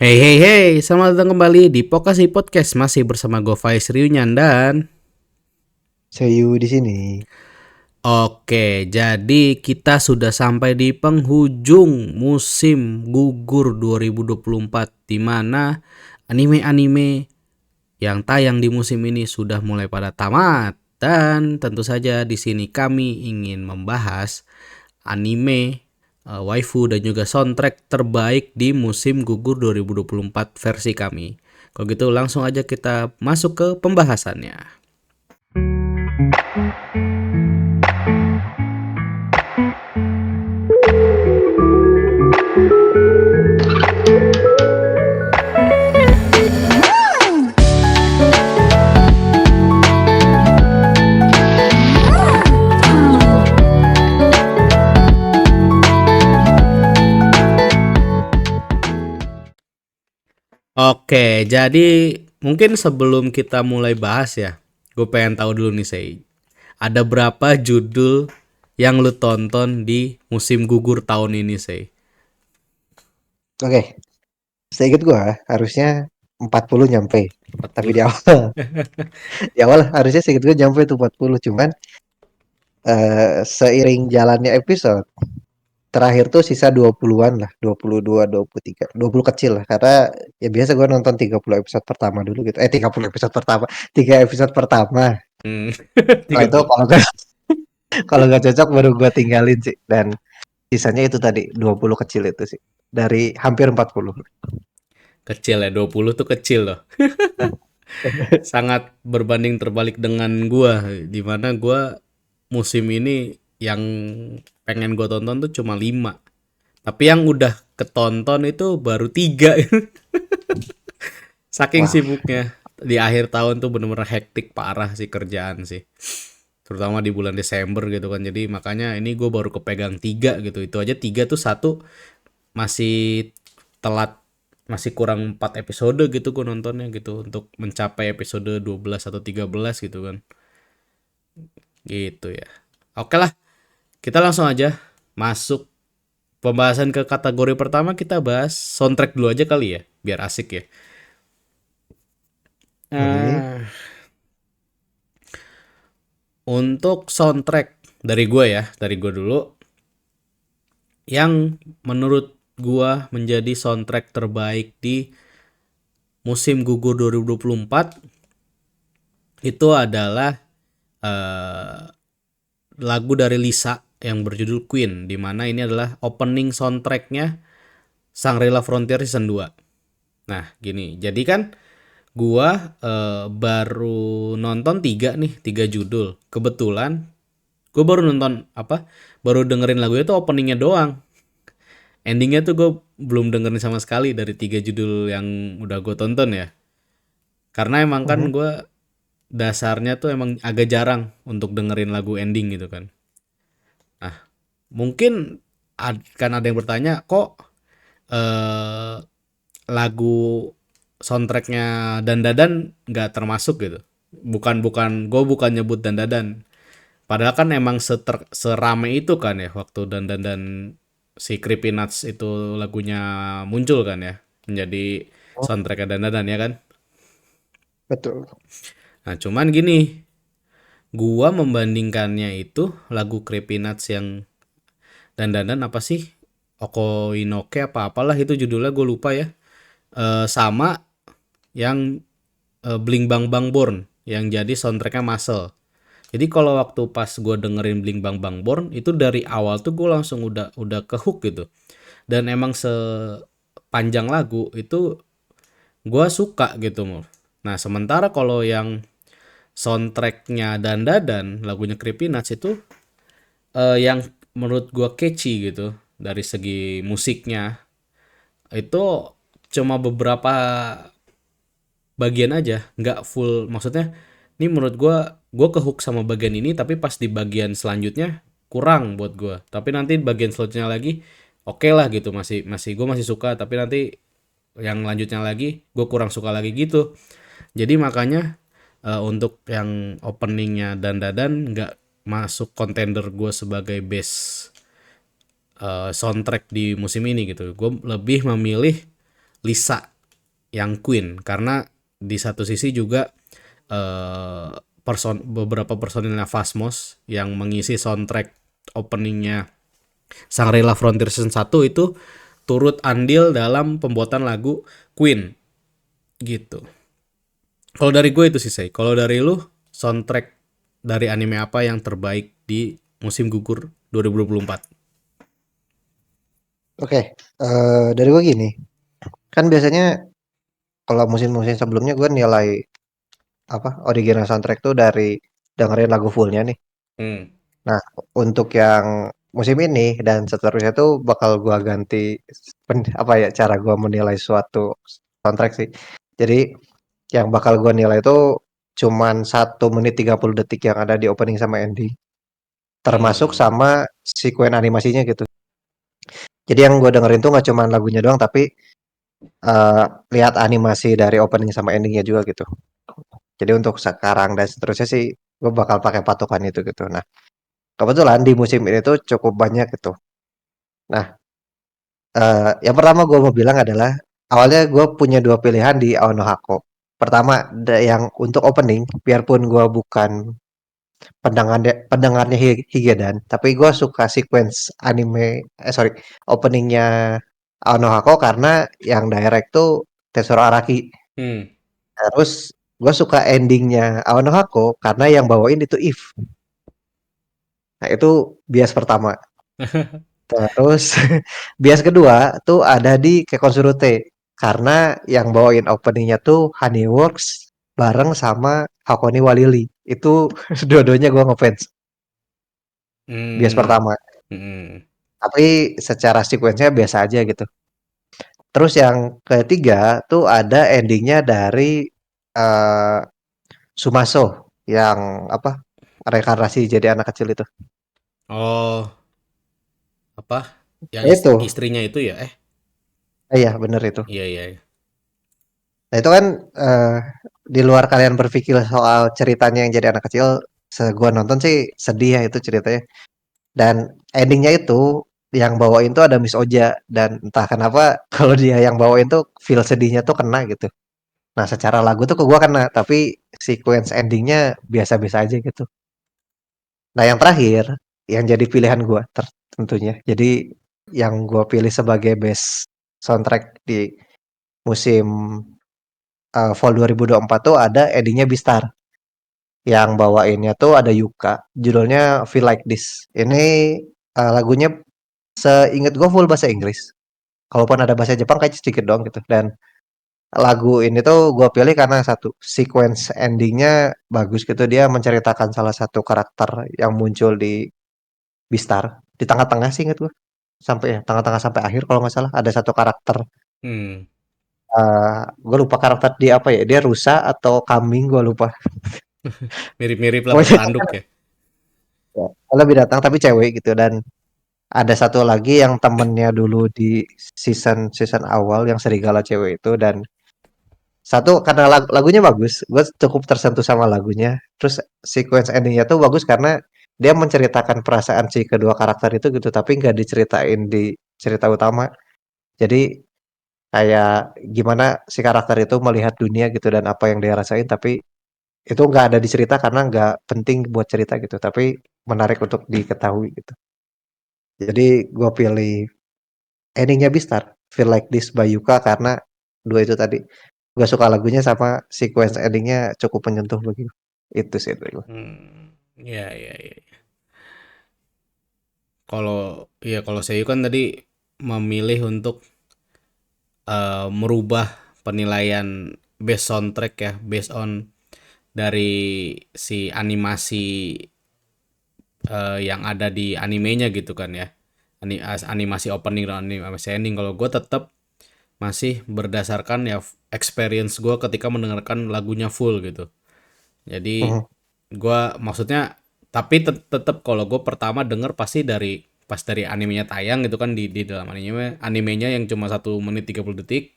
Hey hey hey, selamat datang kembali di Pokasi Podcast masih bersama gue Faiz Riunyan dan Sayu di sini. oke, jadi kita sudah sampai di penghujung musim gugur 2024 di mana anime-anime yang tayang di musim ini sudah mulai pada tamat dan tentu saja di sini kami ingin membahas anime waifu dan juga soundtrack terbaik di musim gugur 2024 versi kami. Kalau gitu langsung aja kita masuk ke pembahasannya. Oke, jadi mungkin sebelum kita mulai bahas ya, gue pengen tahu dulu nih Sei. Ada berapa judul yang lu tonton di musim gugur tahun ini Sei? Oke, seingat gua harusnya 40 nyampe. Tapi 40. di awal harusnya seingat gua nyampe itu 40. Cuman seiring jalannya episode terakhir tuh sisa 20-an lah, 22, 23, 20 kecil lah. Karena ya biasa gua nonton 30 episode pertama dulu gitu. 30 episode pertama, 3 episode pertama. Hmm, Setelah itu 30. kalau nggak cocok baru gua tinggalin sih. Dan sisanya itu tadi 20 kecil itu sih. Dari hampir 40. Kecil ya, 20 tuh kecil loh. Sangat berbanding terbalik dengan gua, di mana gua musim ini yang pengen gua tonton tuh cuma 5. Tapi yang udah ketonton itu baru 3. Saking Wah, sibuknya. Di akhir tahun tuh bener-bener hektik parah sih kerjaan sih. Terutama di bulan Desember gitu kan. Jadi makanya ini gue baru kepegang 3 gitu. Itu aja 3 tuh satu masih telat, masih kurang 4 episode gitu gue nontonnya gitu untuk mencapai episode 12 atau 13 gitu kan. Gitu ya. Oke lah, kita langsung aja masuk pembahasan ke kategori pertama. Kita bahas soundtrack dulu aja kali ya, biar asik ya. boleh. Nah, untuk soundtrack dari gue ya, dari gue dulu, yang menurut gue menjadi soundtrack terbaik di musim gugur 2024 itu adalah eh, lagu dari Lisa yang berjudul Queen, di mana ini adalah opening soundtracknya Shangri-La Frontier Season 2. Nah, gini, jadi kan gua baru nonton 3 nih, 3 judul. Kebetulan gue baru nonton apa? Baru dengerin lagunya tuh openingnya doang. Endingnya tuh gue belum dengerin sama sekali dari 3 judul yang udah gue tonton ya. Karena emang kan Mhm. gue dasarnya tuh emang agak jarang untuk dengerin lagu ending gitu kan. Nah, mungkin kan ada yang bertanya kok eh, lagu soundtracknya Dan Dadan nggak termasuk gitu. Gue bukan nyebut Dan Dadan. Padahal kan emang serame itu kan ya waktu dan si Creepy Nuts itu lagunya muncul kan ya menjadi Oh, soundtracknya Dan ya kan. betul. Nah cuman gini, gua membandingkannya itu lagu Creepy Nuts yang Dan apa sih? Oko Inoke apa apalah itu judulnya gue lupa ya. Sama yang Bling Bang Bang Born yang jadi soundtracknya Muscle. Jadi kalau waktu pas gue dengerin Bling Bang Bang Born itu dari awal tuh gue langsung udah ke hook gitu. Dan emang sepanjang lagu itu gue suka gitu Mur. Nah sementara kalau yang soundtracknya Dan lagunya Creepy Nuts itu yang menurut gue catchy gitu dari segi musiknya itu cuma beberapa bagian aja nggak full, maksudnya ini menurut gue ke hook sama bagian ini tapi pas di bagian selanjutnya kurang buat gue, tapi nanti bagian selanjutnya lagi oke lah gitu, masih masih gue masih suka, tapi nanti yang lanjutnya lagi gue kurang suka lagi gitu. Jadi makanya untuk yang openingnya dan Dadan nggak masuk kontender gue sebagai best soundtrack di musim ini gitu. Gue lebih memilih Lisa yang Queen, karena di satu sisi juga beberapa personilnya Phasmos yang mengisi soundtrack openingnya Shangri-La Frontier Season 1 itu turut andil dalam pembuatan lagu Queen gitu. Kalau dari gue itu sih, Say. Kalau dari lu, soundtrack dari anime apa yang terbaik di musim gugur 2024? Oke, dari gue gini, kan biasanya kalau musim-musim sebelumnya gue nilai apa original soundtrack tuh dari dengerin lagu fullnya nih. Hmm. Nah, untuk yang musim ini dan seterusnya tuh bakal gua ganti apa ya cara gua menilai suatu soundtrack sih. Jadi yang bakal gua nilai itu cuman 1 menit 30 detik yang ada di opening sama ending, termasuk Hmm. sama sekuen animasinya gitu. Jadi yang gua dengerin tuh nggak cuman lagunya doang, tapi eh, lihat animasi dari opening sama endingnya juga gitu. Jadi untuk sekarang dan seterusnya sih gue bakal pakai patokan itu gitu. Nah, kebetulan di musim ini tuh cukup banyak gitu. Nah, yang pertama gue mau bilang adalah awalnya gue punya dua pilihan di Ao no Hako. Pertama, yang untuk opening, biarpun gue bukan pendengarnya Higedan, tapi gue suka sequence anime, sorry, openingnya Ao no Hako karena yang direct tuh Tetsuro Araki. Hmm. Terus gue suka endingnya Ao no Hako karena yang bawain itu If. Nah itu bias pertama. Terus bias kedua tuh ada di Kekon Surute karena yang bawain openingnya tuh Honeyworks bareng sama Hakoni Walili. Itu dua-duanya gue ngefans. Bias Hmm. pertama. Hmm. Tapi secara sequence biasa aja gitu. Terus yang ketiga tuh ada endingnya dari eh Sumaso yang apa reinkarnasi jadi anak kecil itu. Oh, apa? Yang Itu, istrinya itu ya? iya bener itu. Iya, iya, iya. Nah itu kan di luar kalian berpikir soal ceritanya yang jadi anak kecil, gua nonton sih sedih ya itu ceritanya. Dan endingnya itu yang bawain tuh ada Miss Oja dan entah kenapa kalau dia yang bawain tuh feel sedihnya tuh kena gitu. Nah secara lagu tuh ke gua kena, tapi sequence endingnya biasa-biasa aja gitu. Nah yang terakhir yang jadi pilihan gua tentunya. Jadi yang gua pilih sebagai best soundtrack di musim Fall 2024 tuh ada endingnya Bistar. Yang bawainnya tuh ada Yuka, judulnya Feel Like This. Ini lagunya seingat gue full bahasa Inggris. Kalaupun ada bahasa Jepang kayak sedikit doang gitu. Dan lagu ini tuh gue pilih karena satu, sequence endingnya bagus gitu. Dia menceritakan salah satu karakter yang muncul di Bistar. Di tengah-tengah sih inget gue. Sampai ya, tengah-tengah sampai akhir kalau nggak salah. Ada satu karakter. Hmm. Gue lupa karakter dia apa ya. Dia rusa atau kambing gue lupa. Mirip-mirip lah Pokoknya tanduk ya. ya, lebih datang tapi cewek gitu. Dan ada satu lagi yang temennya dulu di season season awal yang serigala cewek itu dan satu karena lagunya bagus, gue cukup tersentuh sama lagunya. Terus sequence endingnya tuh bagus karena dia menceritakan perasaan si kedua karakter itu gitu, tapi nggak diceritain di cerita utama. Jadi kayak gimana si karakter itu melihat dunia gitu dan apa yang dia rasain, tapi itu nggak ada di cerita karena nggak penting buat cerita gitu, tapi menarik untuk diketahui gitu. Jadi gue pilih endingnya Bistar, Feel Like This by Yuka karena dua itu tadi. Gue suka lagunya sama sequence endingnya cukup menyentuh begitu. Itu sih dari gue. Hmm. Ya, ya, ya. Kalau ya kalau saya kan tadi memilih untuk merubah penilaian best soundtrack ya, based on dari si animasi yang ada di animenya gitu kan ya. Animasi opening dan animasi ending. Kalau gue tetap masih berdasarkan ya experience gue ketika mendengarkan lagunya full gitu. Jadi Mhm. gue maksudnya tapi tetap kalau gue pertama denger pasti dari animenya tayang gitu kan di dalam animenya yang cuma 1 menit 30 detik.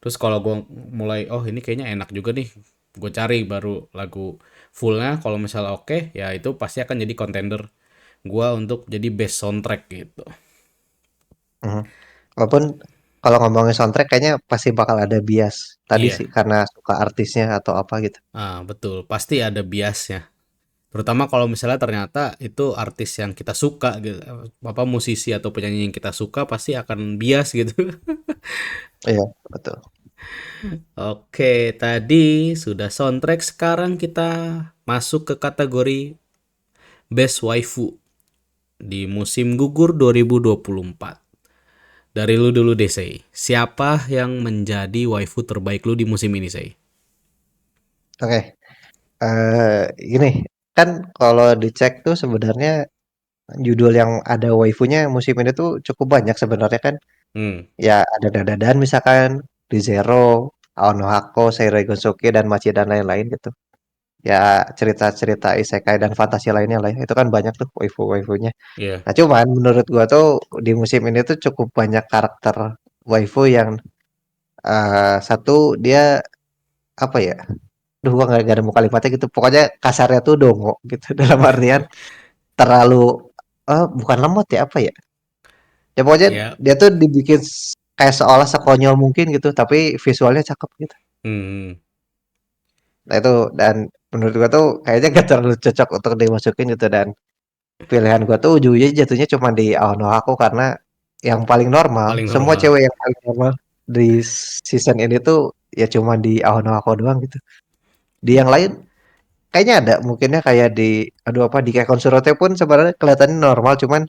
Terus kalau gue mulai oh ini kayaknya enak juga nih, gue cari baru lagu fullnya. Kalau misalnya oke ya itu pasti akan jadi contender gue untuk jadi best soundtrack gitu. Mhm. Walaupun kalau ngomongin soundtrack kayaknya pasti bakal ada bias tadi Iya, sih karena suka artisnya atau apa gitu. betul. Pasti ada biasnya. Terutama kalau misalnya ternyata itu artis yang kita suka gitu, apa musisi atau penyanyi yang kita suka pasti akan bias gitu. Iya, betul. Oke, tadi sudah soundtrack, sekarang kita masuk ke kategori Best Waifu di musim gugur 2024. Dari lu dulu deh, Sei. Siapa yang menjadi waifu terbaik lu di musim ini, Sei? Oke, gini, kan kalau dicek tuh sebenarnya judul yang ada waifunya musim ini tuh cukup banyak sebenarnya kan. Hmm, Ya ada Dandadan misalkan, Re:Zero, Aonohako, Seirei Gonsoke, dan Machi dan lain-lain gitu. Ya cerita-cerita isekai dan fantasi lainnya lah ya. Itu kan banyak tuh waifu-waifunya. iya. Nah cuman menurut gua tuh di musim ini tuh cukup banyak karakter waifu yang satu dia apa ya? Duh gua nggak ada mau kalimatnya gitu. Pokoknya kasarnya tuh dongo gitu. Dalam artian terlalu bukan lemot ya apa ya? Ya pokoknya Ya, dia tuh dibikin kayak seolah sekonyol mungkin gitu, tapi visualnya cakep gitu. hmm, Nah itu dan menurut gua tuh kayaknya gak terlalu cocok untuk dimasukin gitu dan pilihan gua tuh ujung-ujungnya jatuhnya cuma di Aonohako karena yang paling normal, paling semua normal. cewek yang paling normal di season ini tuh ya cuma di Aonohako doang gitu. Di yang lain kayaknya ada mungkinnya kayak di aduh apa di Kekon Surote pun sebenarnya kelihatannya normal cuman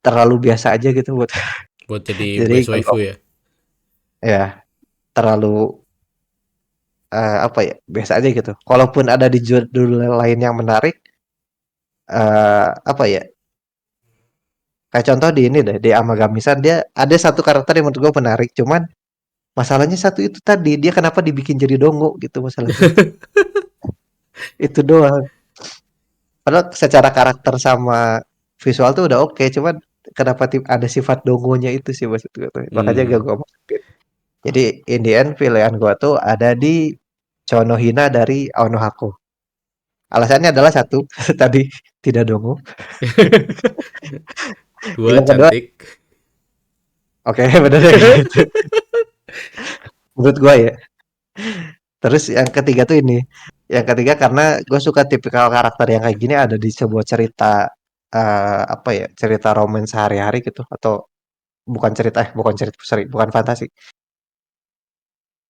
terlalu biasa aja gitu buat Buat jadi jadi best kalau waifu ya. ya terlalu apa ya biasa aja gitu. Kalaupun ada di judul lain yang menarik apa ya kayak contoh di ini deh di Amagamisan dia ada satu karakter yang menurut gue menarik cuman masalahnya satu itu tadi dia kenapa dibikin jadi dongo gitu masalahnya itu doang. Padahal secara karakter sama visual tuh udah oke cuman kenapa ada sifat dongonya itu sih maksud gue tuh. Makanya gak Hmm. gue masukin. Jadi in the end pilihan gue tuh ada di Chonohina dari Aonohako. Alasannya adalah satu tadi tidak dongo. Dua, Yang kedua, cantik. oke bener ya kayak gitu. Menurut gua ya. Terus yang ketiga tuh ini. Yang ketiga karena gue suka tipikal karakter yang kayak gini ada di sebuah cerita apa ya? Cerita romance sehari-hari gitu atau bukan cerita sorry, bukan fantasi.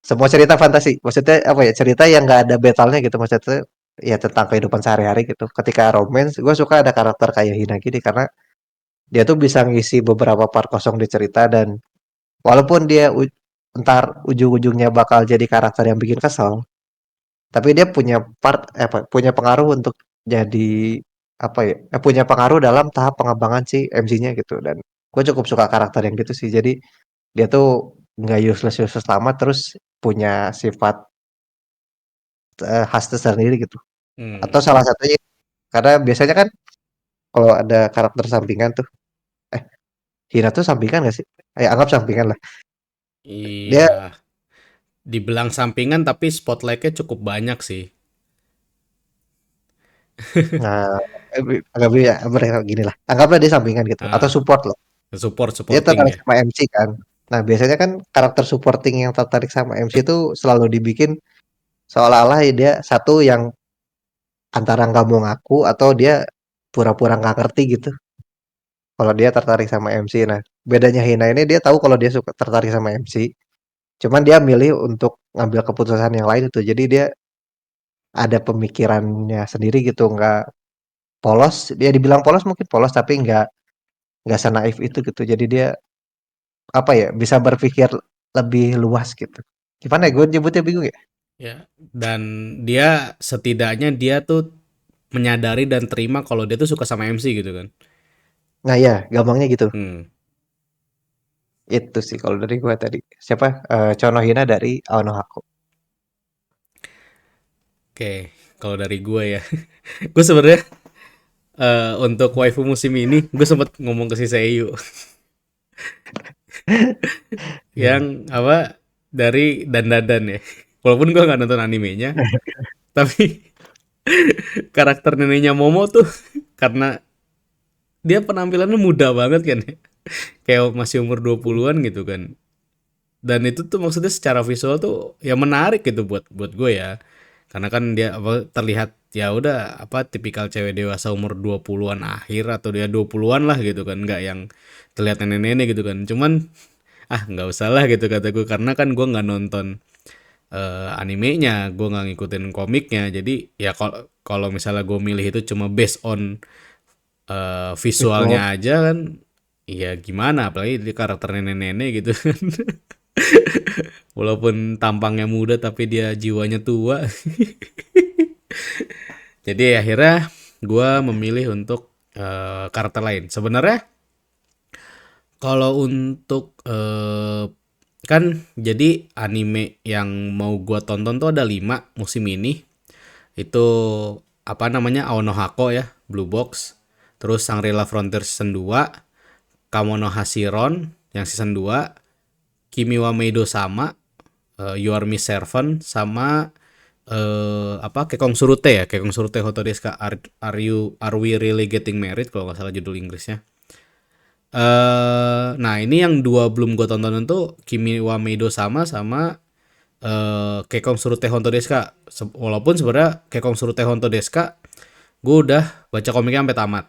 Semua cerita fantasi. Maksudnya apa ya? Cerita yang nggak ada battle-nya gitu maksudnya ya tentang kehidupan sehari-hari gitu. Ketika romance, gue suka ada karakter kayak Hina gini karena dia tuh bisa ngisi beberapa part kosong di cerita dan walaupun dia entar ujung-ujungnya bakal jadi karakter yang bikin kesel, tapi dia punya apa, punya pengaruh untuk jadi apa ya? Punya pengaruh dalam tahap pengembangan si MC-nya gitu dan gue cukup suka karakter yang gitu sih. Jadi dia tuh nggak useless lama terus punya sifat khas tersendiri gitu. Atau Hmm. salah satunya karena biasanya kan kalau ada karakter sampingan tuh, eh Hina tuh sampingan gak sih? Anggap sampingan lah. Dia Iya. Dibilang sampingan tapi spotlightnya cukup banyak sih. nah, agak ya, gini lah. Anggaplah dia sampingan gitu atau Ah, support lah. support Dia supporting tertarik ya. sama MC kan. Nah, biasanya kan karakter supporting yang tertarik sama MC itu selalu dibikin seolah-olah dia satu yang antara nggak mau ngaku atau dia pura-pura nggak ngerti gitu. Kalau dia tertarik sama MC. Nah, bedanya Hina ini dia tahu kalau dia suka tertarik sama MC. Cuman dia milih untuk ngambil keputusan yang lain itu. Jadi dia ada pemikirannya sendiri gitu, nggak polos. Dia dibilang polos mungkin polos tapi nggak senaif itu gitu. Jadi dia apa ya bisa berpikir lebih luas gitu. Gimana ya gue nyebutnya bingung ya? Ya. Dan dia setidaknya dia tuh menyadari dan terima kalau dia tuh suka sama MC gitu kan. Nah ya, gampangnya gitu. Hmm. Itu sih kalau dari gue tadi. Siapa? Conohina dari Aonohako. Oke, kalau dari gue ya. Gue sebenarnya untuk waifu musim ini gue sempet ngomong ke si Seiyu Hmm. yang apa dari Dandadan ya. Walaupun gue nggak nonton animenya, tapi karakter neneknya Momo tuh karena dia penampilannya muda banget kan ya. Kayak masih umur 20-an gitu kan. Dan itu tuh maksudnya secara visual tuh ya menarik gitu buat gue ya. Karena kan dia apa terlihat ya udah apa tipikal cewek dewasa umur 20-an akhir atau dia 20-an lah gitu kan, nggak yang terlihat nenek-nenek gitu kan. Cuman nggak usah lah gitu kata gue, karena kan gue nggak nonton animenya, gue nggak ngikutin komiknya. Jadi ya kalau kalau misalnya gue milih itu cuma based on Visual. visualnya aja kan, ya gimana apalagi dia karakter nenek-nenek gitu kan. Walaupun tampangnya muda tapi dia jiwanya tua. Jadi akhirnya gue memilih untuk karakter lain. Sebenarnya kalau untuk kan jadi anime yang mau gue tonton tuh ada 5 musim ini. Itu apa namanya, Aonohako ya, Blue Box. Terus Shangri-La Frontier season 2, Kamono Hashiron yang season 2, Kimi wa Meido sama, You Are My Servant, sama apa Kekong Surute ya, Kekong Surute Hoto desu ka, are we really getting married kalau nggak salah judul Inggrisnya. Nah ini yang dua belum gue tonton tuh Kimi wa Meido sama sama Kekong Surute Honto desu ka. Walaupun sebenarnya Kekong Surute Honto desu ka gue udah baca komiknya sampai tamat.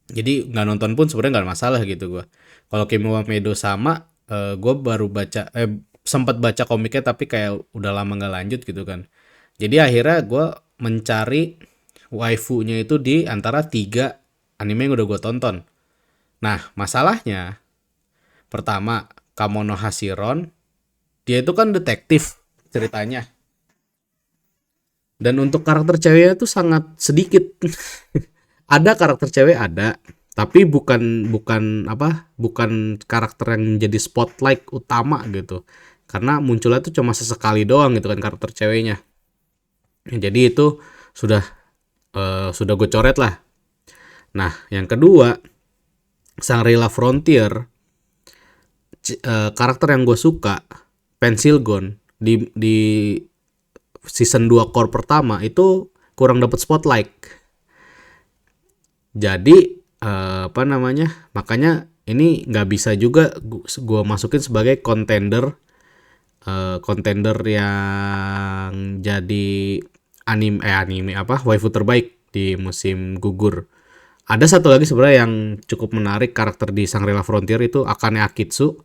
Jadi nggak nonton pun sebenarnya nggak masalah gitu gue. Kalau Kimi wa Meido sama gue baru baca sempat baca komiknya tapi kayak udah lama nggak lanjut gitu kan. Jadi akhirnya gue mencari waifunya itu di antara 3 anime yang udah gue tonton. Nah masalahnya pertama Kamono Hashiron, dia itu kan detektif ceritanya. Dan untuk karakter ceweknya tuh sangat sedikit. Ada karakter cewek ada, tapi bukan bukan apa? Bukan karakter yang jadi spotlight utama gitu. Karena munculnya tuh cuma sesekali doang gitu kan karakter ceweknya. Jadi itu sudah sudah gue coret lah. Nah, yang kedua, Shangri-La Frontier, karakter yang gue suka, Pencil Gun di season 2 core pertama itu kurang dapat spotlight. Jadi apa namanya? Makanya ini nggak bisa juga gue masukin sebagai kontender yang jadi anime apa waifu terbaik di musim gugur. Ada satu lagi sebenarnya yang cukup menarik karakter di Shangri-La Frontier itu Akane Akitsu.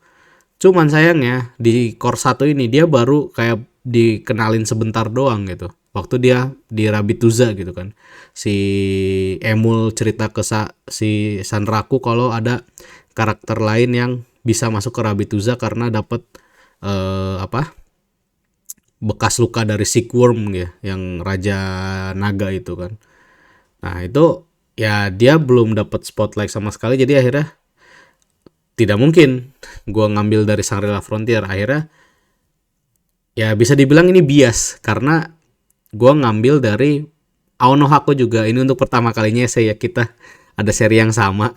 Cuman sayangnya di core 1 ini dia baru kayak dikenalin sebentar doang gitu. Waktu dia di Rabituza gitu kan. Si Emul cerita ke si Sanraku kalau ada karakter lain yang bisa masuk ke Rabituza karena dapat apa? Bekas luka dari Silkworm ya, yang Raja Naga itu kan. Nah, itu ya dia belum dapat spotlight sama sekali, jadi akhirnya tidak mungkin gue ngambil dari Shangri-La Frontier. Akhirnya ya bisa dibilang ini bias karena gue ngambil dari Aonohako juga. Ini untuk pertama kalinya kita ada seri yang sama,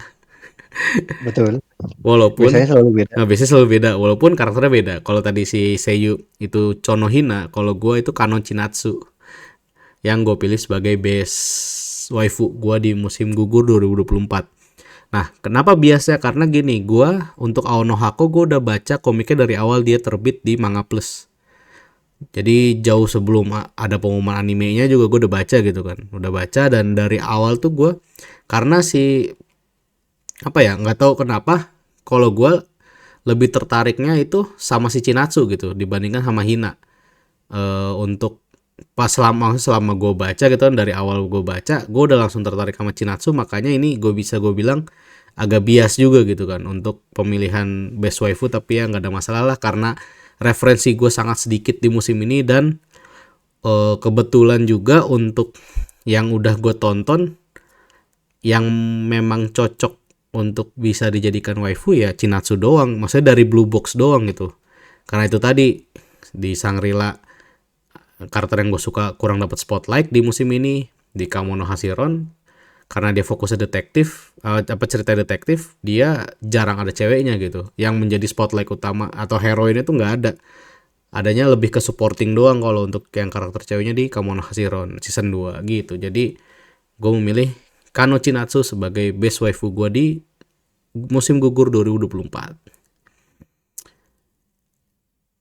Betul. Biasanya walaupun selalu beda. biasanya selalu beda, walaupun karakternya beda. Kalau tadi si Seiyu itu Konohina, kalau gue itu Kano Chinatsu yang gue pilih sebagai best waifu gue di musim gugur 2024. Nah, kenapa biasanya? Karena gini, gue untuk Aonohako gue udah baca komiknya dari awal dia terbit di Manga Plus. Jadi jauh sebelum ada pengumuman animenya juga gue udah baca gitu kan. Udah baca dan dari awal tuh gue, karena si apa ya, nggak tahu kenapa kalau gue lebih tertariknya itu sama si Chinatsu gitu dibandingkan sama Hina. Untuk pas selama gue baca gitu kan, dari awal gue baca gue udah langsung tertarik sama Chinatsu, makanya ini gue bilang agak bias juga gitu kan untuk pemilihan best waifu. Tapi ya nggak ada masalah lah karena referensi gue sangat sedikit di musim ini, dan kebetulan juga untuk yang udah gue tonton yang memang cocok untuk bisa dijadikan waifu ya Chinatsu doang, maksudnya dari Blue Box doang gitu. Karena itu tadi di Shangri-La karakter yang gue suka kurang dapat spotlight di musim ini. Di Kamono Hashiron karena dia fokusnya detektif, apa cerita detektif, dia jarang ada ceweknya gitu yang menjadi spotlight utama atau heroinnya tuh nggak ada. Adanya lebih ke supporting doang kalau untuk yang karakter ceweknya di Kamono Hashiron season 2 gitu. Jadi gue memilih Kano Chinatsu sebagai best waifu gue di musim gugur 2024.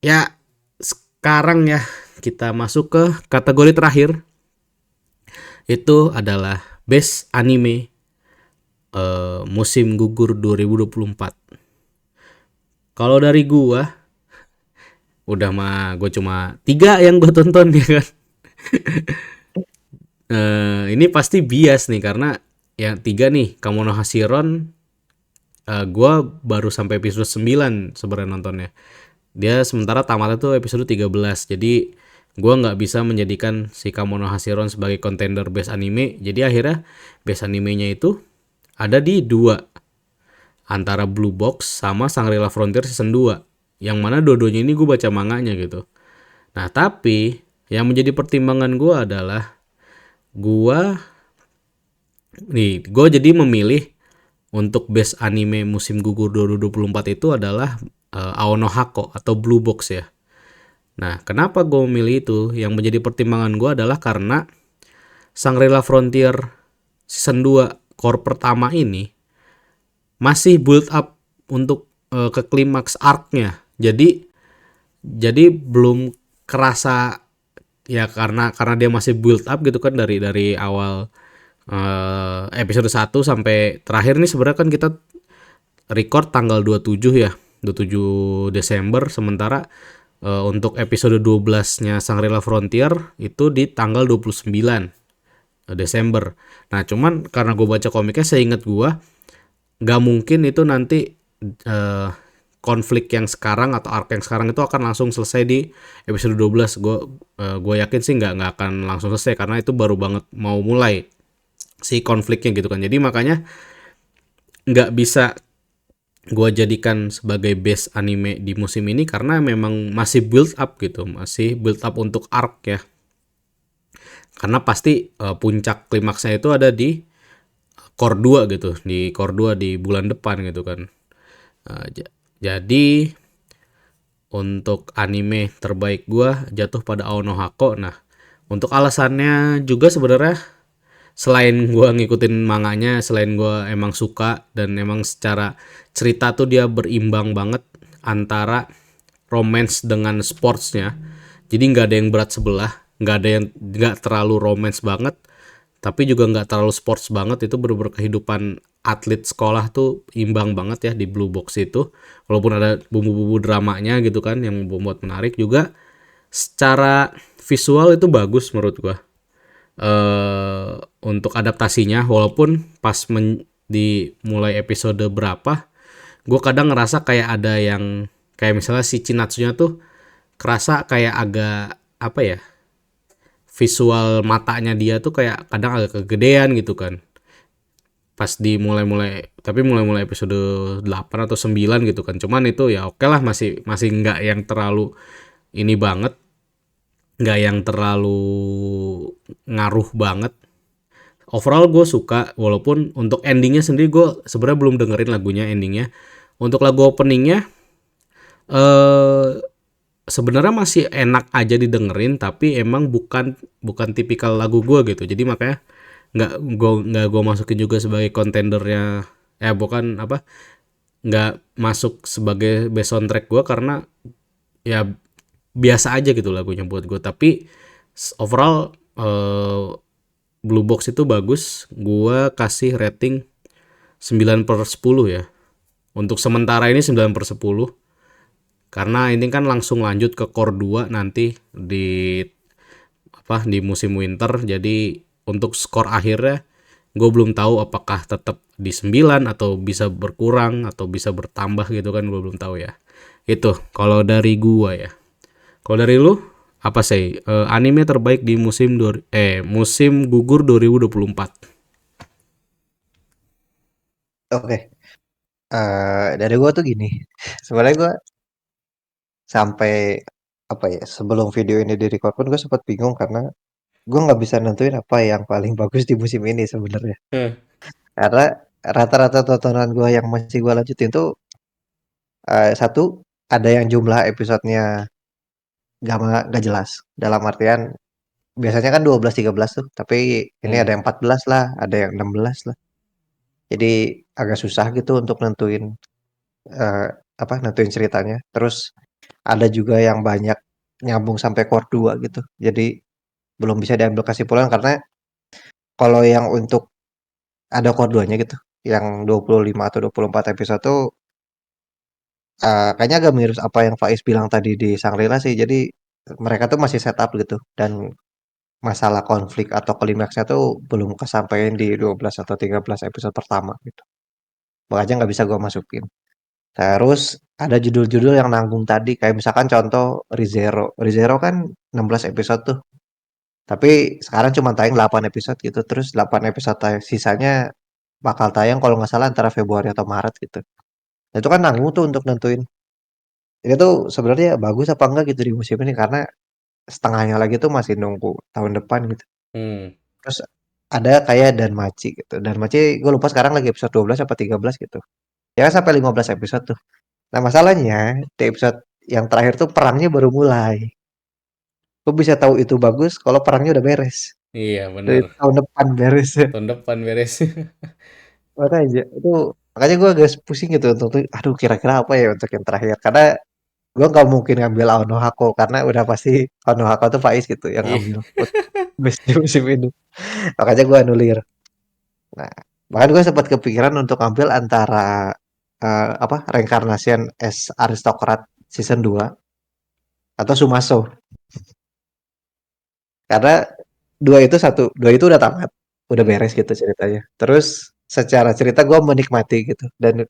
Ya, sekarang ya kita masuk ke kategori terakhir, itu adalah Best Anime musim gugur 2024. Kalau dari gua, udah mah gue cuma 3 yang gue tonton ya kan. Ini pasti bias nih karena yang 3 nih, Kamono Hashiron, gue baru sampai episode 9 sebenarnya nontonnya. Dia sementara tamatnya tuh episode 13. Jadi gue nggak bisa menjadikan si Kamono Hashiron sebagai contender best anime. Jadi akhirnya best animenya itu ada di dua, antara Blue Box sama Shangri-La Frontier season 2. Yang mana dua-duanya ini gue baca manganya gitu. Nah tapi yang menjadi pertimbangan gue adalah gue gue jadi memilih untuk best anime musim gugur 2024 itu adalah Aono Hako atau Blue Box ya. Nah, kenapa gue memilih itu? Yang menjadi pertimbangan gue adalah karena Shangri-La Frontier season 2 core pertama ini masih build up untuk ke klimaks arc-nya. Jadi belum kerasa ya, karena dia masih build up gitu kan dari awal episode 1 sampai terakhir nih. Sebenarnya kan kita record tanggal 27 ya, 27 Desember, sementara untuk episode 12-nya Shangri-La Frontier itu di tanggal 29 Desember. Nah, cuman karena gue baca komiknya, seingat gue nggak mungkin itu nanti eh, konflik yang sekarang atau arc yang sekarang itu akan langsung selesai di episode 12. Gue yakin sih nggak akan langsung selesai karena itu baru banget mau mulai si konfliknya gitu kan. Jadi makanya nggak bisa gue jadikan sebagai best anime di musim ini karena memang masih build up gitu, masih build up untuk arc ya. Karena pasti puncak klimaksnya itu ada di core 2 gitu, di core 2 di bulan depan gitu kan. Jadi untuk anime terbaik gue jatuh pada Aono Hako. Nah, untuk alasannya juga sebenarnya, selain gue ngikutin manganya, selain gue emang suka dan emang secara cerita tuh dia berimbang banget antara romance dengan sportsnya. Jadi nggak ada yang berat sebelah, nggak terlalu romance banget, tapi juga nggak terlalu sports banget. Itu bener-bener kehidupan atlet sekolah tuh imbang banget ya di Blue Box itu. Walaupun ada bumbu-bumbu dramanya gitu kan yang membuat menarik, juga secara visual itu bagus menurut gua. Untuk adaptasinya, walaupun pas di mulai episode berapa gue kadang ngerasa kayak ada yang, kayak misalnya si Chinatsunya tuh kerasa kayak agak apa ya, visual matanya dia tuh kayak kadang agak kegedean gitu kan pas di mulai-mulai, tapi mulai-mulai episode 8 atau 9 gitu kan. Cuman itu ya oke lah, masih masih nggak yang terlalu ini banget, nggak yang terlalu ngaruh banget. Overall gue suka, walaupun untuk endingnya sendiri gue sebenarnya belum dengerin lagunya endingnya. Untuk lagu openingnya eh sebenarnya masih enak aja didengerin, tapi emang bukan bukan tipikal lagu gue gitu. Jadi makanya nggak gue masukin juga sebagai kontendernya, bukan apa, nggak masuk sebagai best soundtrack gue karena ya biasa aja gitu lagunya buat gue. Tapi overall Blue Box itu bagus. Gue kasih rating 9/10 ya. Untuk sementara ini 9/10. Karena ini kan langsung lanjut ke core 2 nanti di di musim winter. Jadi untuk skor akhirnya gue belum tahu apakah tetap di 9 atau bisa berkurang atau bisa bertambah gitu kan, gue belum tahu ya. Itu kalau dari gua ya. Kalau dari lu apa sih anime terbaik di musim gugur 2024? Oke, dari gua tuh gini, sebenarnya gua sampai apa ya, sebelum video ini di-record pun gue sempat bingung karena gue nggak bisa nentuin apa yang paling bagus di musim ini sebenarnya. Karena rata-rata tontonan gue yang masih gue lanjutin tuh satu, ada yang jumlah episodenya gak jelas. Dalam artian biasanya kan 12 13 tuh, tapi ini ada yang 14 lah, ada yang 16 lah. Jadi agak susah gitu untuk eee, nentuin ceritanya. Terus ada juga yang banyak nyambung sampai chord 2 gitu. Jadi belum bisa diambil kesimpulan karena kalau yang untuk ada chord 2-nya gitu, yang 25 atau 24 episode tuh, kayaknya agak mirip apa yang Faiz bilang tadi di Shangri-La sih. Jadi mereka tuh masih setup gitu dan masalah konflik atau klimaksnya tuh belum kesampaian di 12 atau 13 episode pertama gitu. Makanya nggak bisa gua masukin. Terus ada judul-judul yang nanggung tadi kayak misalkan contoh Re:Zero. Re:Zero kan 16 episode tuh. Tapi sekarang cuma tayang 8 episode gitu. Terus 8 episode sisanya bakal tayang kalau nggak salah antara Februari atau Maret gitu. Nah, itu kan nanggung tuh untuk nentuin ini tuh sebenarnya bagus apa enggak gitu di musim ini karena setengahnya lagi tuh masih nunggu tahun depan gitu. Hmm. Terus ada kayak Danmachi gitu. Danmachi gue lupa sekarang lagi episode 12 apa 13 gitu. Ya kan sampai 15 episode tuh. Nah, masalahnya di episode yang terakhir tuh perangnya baru mulai. Gue bisa tahu itu bagus kalau perangnya udah beres. Iya Dari bener. tahun depan beres. Tahun depan beres. Makanya makanya gue agak pusing gitu untuk tuh, aduh kira-kira apa ya untuk yang terakhir karena gue nggak mungkin ngambil Anohako karena udah pasti Anohako tuh Faiz gitu yang Iya. ngambil untuk best di musim ini. Makanya gue anulir. Nah, bahkan gue sempat kepikiran untuk ambil antara Reincarnation as Aristocrat season 2 atau Sumaso. Karena dua itu udah tamat, udah Hmm. beres gitu ceritanya. Terus secara cerita gue menikmati gitu dan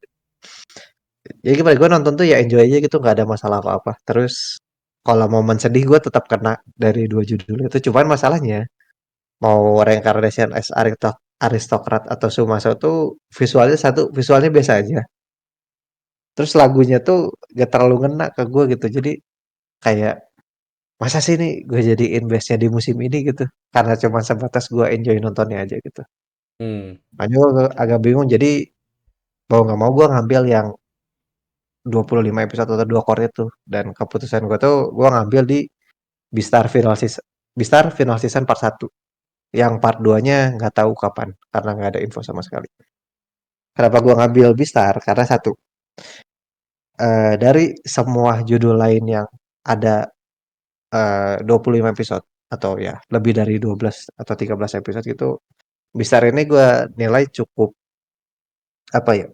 jadi gimana gue nonton tuh ya enjoy aja gitu nggak ada masalah apa-apa. Terus kalau momen sedih gue tetap kena dari dua judul itu. Cuman masalahnya mau Reincarnation as Aristocrat atau Sumaso tuh visualnya biasa aja. Terus lagunya tuh gak terlalu ngena ke gue gitu. Jadi kayak masa sih nih gue jadiin base-nya di musim ini gitu. Karena cuma sebatas gue enjoy nontonnya aja gitu. Hmm. Makanya gue agak bingung. Jadi mau nggak mau gue ngambil yang 25 episode atau 2 core itu. Dan keputusan gue tuh gue ngambil di Beastar Final Season part satu. Yang part 2-nya nggak tahu kapan. Karena nggak ada info sama sekali. Kenapa gue ngambil Beastar? Karena satu, dari semua judul lain yang ada 25 episode atau ya lebih dari 12 atau 13 episode gitu. Beastar ini gue nilai cukup apa ya?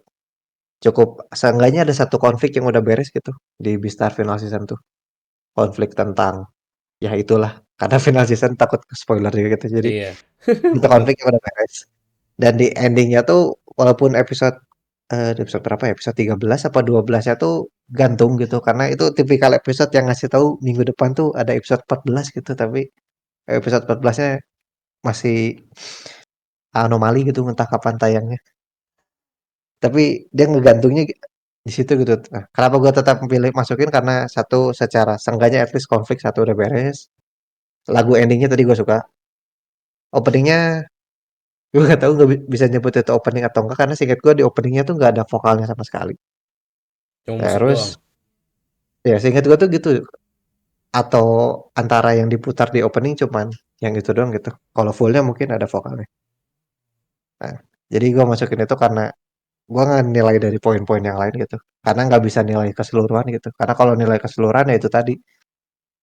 Cukup seenggaknya ada satu konflik yang udah beres gitu di Beastar Final Season tuh. Konflik tentang ya itulah karena final season takut spoiler juga gitu. Jadi Iya. itu Bener. konflik yang udah beres. Dan di endingnya tuh walaupun episode berapa ya? Episode 13 apa 12-nya tuh gantung gitu karena itu tipikal episode yang ngasih tahu minggu depan tuh ada episode 14 gitu tapi episode 14-nya masih anomali gitu entah kapan tayangnya. Tapi dia ngegantungnya di situ gitu. Nah, kenapa gue tetap pilih masukin karena satu secara seenggaknya at least konflik satu udah beres. Lagu endingnya tadi gue suka. Openingnya gue gak tahu nggak bisa nyebut itu opening atau enggak karena seingat gue di openingnya tuh nggak ada vokalnya sama sekali. Cuma musik doang. Terus ya seingat gue tuh gitu atau antara yang diputar di opening cuman yang itu doang gitu. Kalau fullnya mungkin ada vokalnya. Nah, jadi gue masukin itu karena gue nggak nilai dari poin-poin yang lain gitu. Karena nggak bisa nilai keseluruhan gitu. Karena kalau nilai keseluruhan ya itu tadi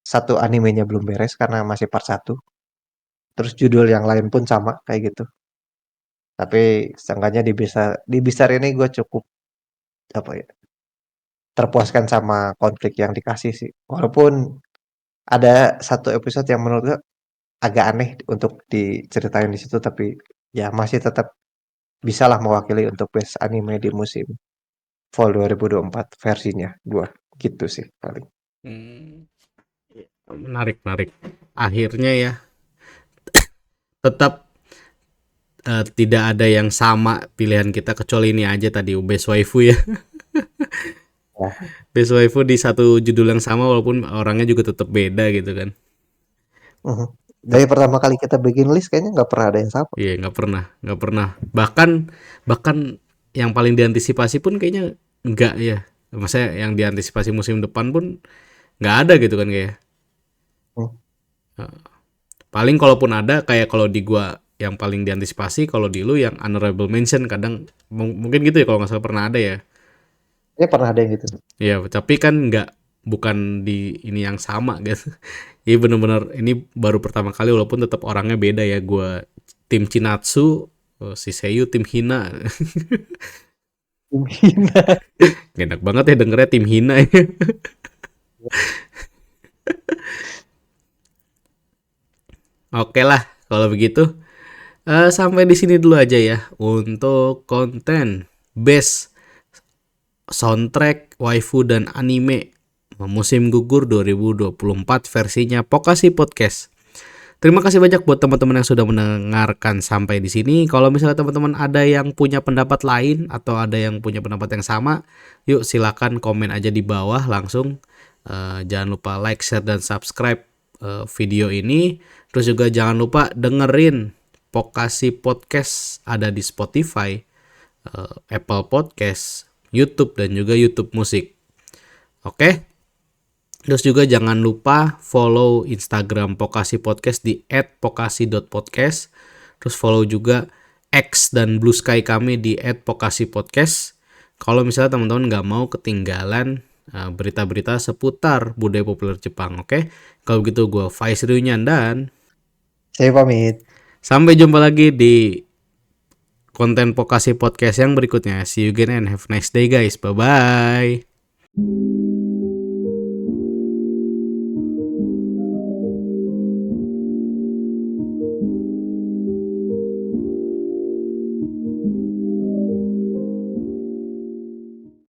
satu animenya belum beres karena masih part satu. Terus judul yang lain pun sama kayak gitu. Tapi seenggaknya di Bistar ini gue cukup apa ya terpuaskan sama konflik yang dikasih sih. Walaupun ada satu episode yang menurut gue agak aneh untuk diceritain di situ, tapi ya masih tetap bisalah mewakili untuk best anime di musim Fall 2024 versinya gua gitu sih paling. Hmm. Menarik, menarik. Akhirnya ya tetap tidak ada yang sama pilihan kita kecuali ini aja tadi Best Waifu ya. Ya, Best Waifu di satu judul yang sama walaupun orangnya juga tetap beda gitu kan. mhm. Dari pertama kali kita bikin list kayaknya nggak pernah ada yang sama. Iya, nggak pernah. Bahkan bahkan yang paling diantisipasi pun kayaknya nggak ya. Maksudnya yang diantisipasi musim depan pun nggak ada gitu kan kayak. Hmm. Paling kalaupun ada kayak kalau di gua yang paling diantisipasi, kalau di lu yang honorable mention kadang mungkin gitu ya kalau nggak salah pernah ada ya. Ya pernah ada yang gitu. Ya, tapi kan nggak bukan di ini yang sama gitu. Iya bener-bener ini baru pertama kali walaupun tetap orangnya beda ya. Gua tim Chinatsu, si Seiyu tim Hina. Gak enak banget ya dengernya tim Hina ya. Oke lah kalau begitu. Sampai di sini dulu aja ya untuk konten best soundtrack waifu dan anime musim gugur 2024 versinya Pokasi Podcast. Terima kasih banyak buat teman-teman yang sudah mendengarkan sampai di sini. Kalau misalnya teman-teman ada yang punya pendapat lain atau ada yang punya pendapat yang sama, yuk silakan komen aja di bawah langsung. Jangan lupa like, share, dan subscribe video ini. Terus juga jangan lupa dengerin Pokasi Podcast ada di Spotify, Apple Podcast, YouTube, dan juga YouTube Musik. Oke? Terus juga jangan lupa follow Instagram Pokasi Podcast di @pokasi.podcast. Terus follow juga X dan Blue Sky kami di @pokasi-podcast. Kalau misalnya teman-teman nggak mau ketinggalan berita-berita seputar budaya populer Jepang, oke? Kalau begitu gue Faiz Ryunyan dan Saya pamit. sampai jumpa lagi di konten Pokasi Podcast yang berikutnya. See you again and have a nice day guys. Bye-bye.